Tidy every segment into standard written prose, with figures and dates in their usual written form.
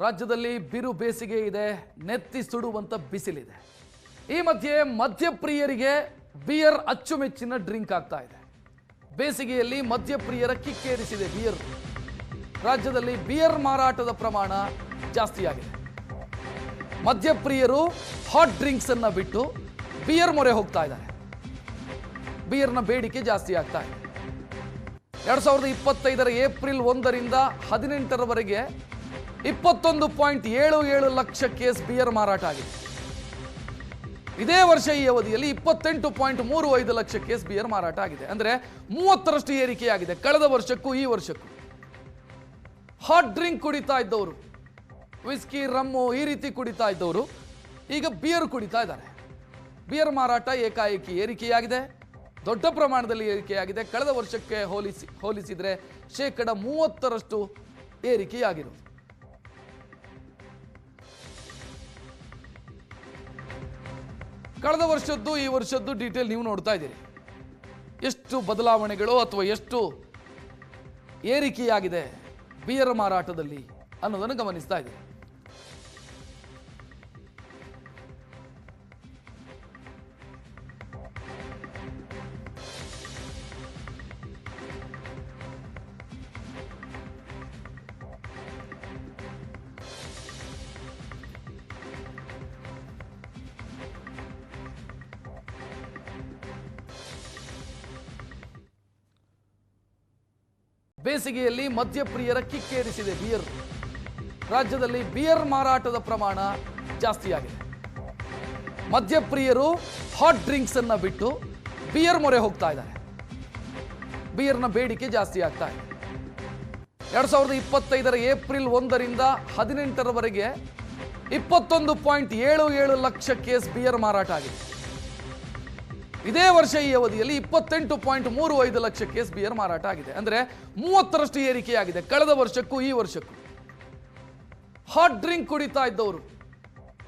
ರಾಜ್ಯದಲ್ಲಿ ಬಿರು ಬೇಸಿಗೆ ಇದೆ, ನೆತ್ತಿ ಸುಡುವಂತ ಬಿಸಿಲಿದೆ. ಈ ಮಧ್ಯೆ ಮದ್ಯಪ್ರಿಯರಿಗೆ ಬಿಯರ್ ಅಚ್ಚುಮೆಚ್ಚಿನ ಡ್ರಿಂಕ್ ಆಗ್ತಾ ಇದೆ. ಬೇಸಿಗೆಯಲ್ಲಿ ಮದ್ಯಪ್ರಿಯರ ಕಿಕ್ಕೇರಿಸಿದೆ ಬಿಯರ್. ರಾಜ್ಯದಲ್ಲಿ ಬಿಯರ್ ಮಾರಾಟದ ಪ್ರಮಾಣ ಜಾಸ್ತಿಯಾಗಿದೆ. ಮದ್ಯಪ್ರಿಯರು ಹಾಟ್ ಡ್ರಿಂಕ್ಸ್ ಅನ್ನ ಬಿಟ್ಟು ಬಿಯರ್ ಮೊರೆ ಹೋಗ್ತಾ ಇದ್ದಾರೆ. ಬಿಯರ್ನ ಬೇಡಿಕೆ ಜಾಸ್ತಿ ಆಗ್ತಾ ಇದೆ. 2025 ಏಪ್ರಿಲ್ 1ರಿಂದ 18ರವರೆಗೆ 21.77 ಲಕ್ಷ ಕೇಸ್ ಬಿಯರ್ ಮಾರಾಟ ಆಗಿದೆ. ಇದೇ ವರ್ಷ ಈ ಅವಧಿಯಲ್ಲಿ 28.35 ಲಕ್ಷ ಕೇಸ್ ಬಿಯರ್ ಮಾರಾಟ ಆಗಿದೆ. ಅಂದ್ರೆ 30ರಷ್ಟು ಏರಿಕೆಯಾಗಿದೆ ಕಳೆದ ವರ್ಷಕ್ಕೂ ಈ ವರ್ಷಕ್ಕೂ. ಹಾಟ್ ಡ್ರಿಂಕ್ ಕುಡಿತಾ ಇದ್ದವರು, ವಿಸ್ಕಿ, ರಮ್ಮು ಈ ರೀತಿ ಕುಡಿತಾ ಇದ್ದವರು ಈಗ ಬಿಯರ್ ಕುಡಿತಾ ಇದ್ದಾರೆ. ಬಿಯರ್ ಮಾರಾಟ ಏಕಾಏಕಿ ಏರಿಕೆಯಾಗಿದೆ, ದೊಡ್ಡ ಪ್ರಮಾಣದಲ್ಲಿ ಏರಿಕೆಯಾಗಿದೆ. ಕಳೆದ ವರ್ಷಕ್ಕೆ ಹೋಲಿಸಿದರೆ 30% ಏರಿಕೆಯಾಗಿರುವುದು. ಕಳೆದ ವರ್ಷದ್ದು ಈ ವರ್ಷದ್ದು ಡೀಟೇಲ್ ನೀವು ನೋಡ್ತಾ ಇದ್ದೀರಿ. ಎಷ್ಟು ಬದಲಾವಣೆಗಳು ಅಥವಾ ಎಷ್ಟು ಏರಿಕೆಯಾಗಿದೆ ಬಿಯರ್ ಮಾರಾಟದಲ್ಲಿ ಅನ್ನೋದನ್ನು ಗಮನಿಸ್ತಾ ಇದ್ದೀರಿ. ಬೇಸಿಗೆಯಲ್ಲಿ ಮದ್ಯಪ್ರಿಯರ ಕಿಕ್ಕೇರಿಸಿದೆ ಬಿಯರ್. ರಾಜ್ಯದಲ್ಲಿ ಬಿಯರ್ ಮಾರಾಟದ ಪ್ರಮಾಣ ಜಾಸ್ತಿಯಾಗಿದೆ. ಮದ್ಯಪ್ರಿಯರು ಹಾಟ್ ಡ್ರಿಂಕ್ಸ್ ಅನ್ನ ಬಿಟ್ಟು ಬಿಯರ್ ಮೊರೆ ಹೋಗ್ತಾ ಇದ್ದಾರೆ. ಬಿಯರ್ನ ಬೇಡಿಕೆ ಜಾಸ್ತಿ ಆಗ್ತಾ ಇದೆ. 2025 ಏಪ್ರಿಲ್ 1ರಿಂದ 18ರವರೆಗೆ 21.77 ಲಕ್ಷ ಕೇಸ್ ಬಿಯರ್ ಮಾರಾಟ ಆಗಿದೆ. ಇದೇ ವರ್ಷ ಈ ಅವಧಿಯಲ್ಲಿ 28.35 ಲಕ್ಷ ಕೇಸ್ ಬಿಯರ್ ಮಾರಾಟ ಆಗಿದೆ. ಅಂದ್ರೆ 30ರಷ್ಟು ಏರಿಕೆಯಾಗಿದೆ ಕಳೆದ ವರ್ಷಕ್ಕೂ ಈ ವರ್ಷಕ್ಕೂ. ಹಾಟ್ ಡ್ರಿಂಕ್ ಕುಡಿತಾ ಇದ್ದವರು,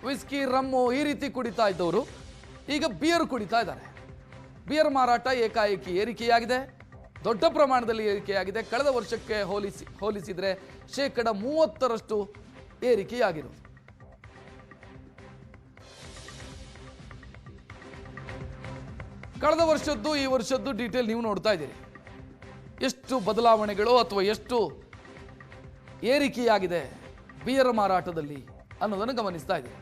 ವಿಸ್ಕಿ, ರಮ್ಮು ಈ ರೀತಿ ಕುಡಿತಾ ಇದ್ದವರು ಈಗ ಬಿಯರ್ ಕುಡಿತಾ ಇದ್ದಾರೆ. ಬಿಯರ್ ಮಾರಾಟ ಏಕಾಏಕಿ ಏರಿಕೆಯಾಗಿದೆ, ದೊಡ್ಡ ಪ್ರಮಾಣದಲ್ಲಿ ಏರಿಕೆಯಾಗಿದೆ. ಕಳೆದ ವರ್ಷಕ್ಕೆ ಹೋಲಿಸಿದರೆ 30% ಏರಿಕೆಯಾಗಿರುವುದು. ಕಳೆದ ವರ್ಷದ್ದು ಈ ವರ್ಷದ್ದು ಡೀಟೇಲ್ ನೀವು ನೋಡ್ತಾ ಇದ್ದೀರಿ. ಎಷ್ಟು ಬದಲಾವಣೆಗಳು ಅಥವಾ ಎಷ್ಟು ಏರಿಕೆಯಾಗಿದೆ ಬಿಯರ್ ಮಾರಾಟದಲ್ಲಿ ಅನ್ನೋದನ್ನು ಗಮನಿಸ್ತಾ ಇದ್ದೀರಿ.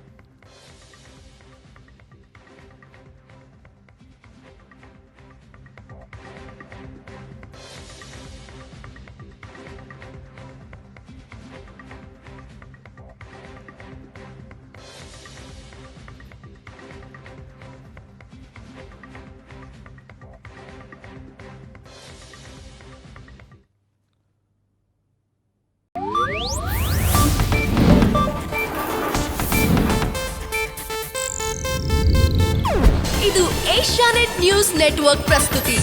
ಇದು ಏಷ್ಯಾನೆಟ್ ನ್ಯೂಸ್ ನೆಟ್ವರ್ಕ್ ಪ್ರಸ್ತುತಿ.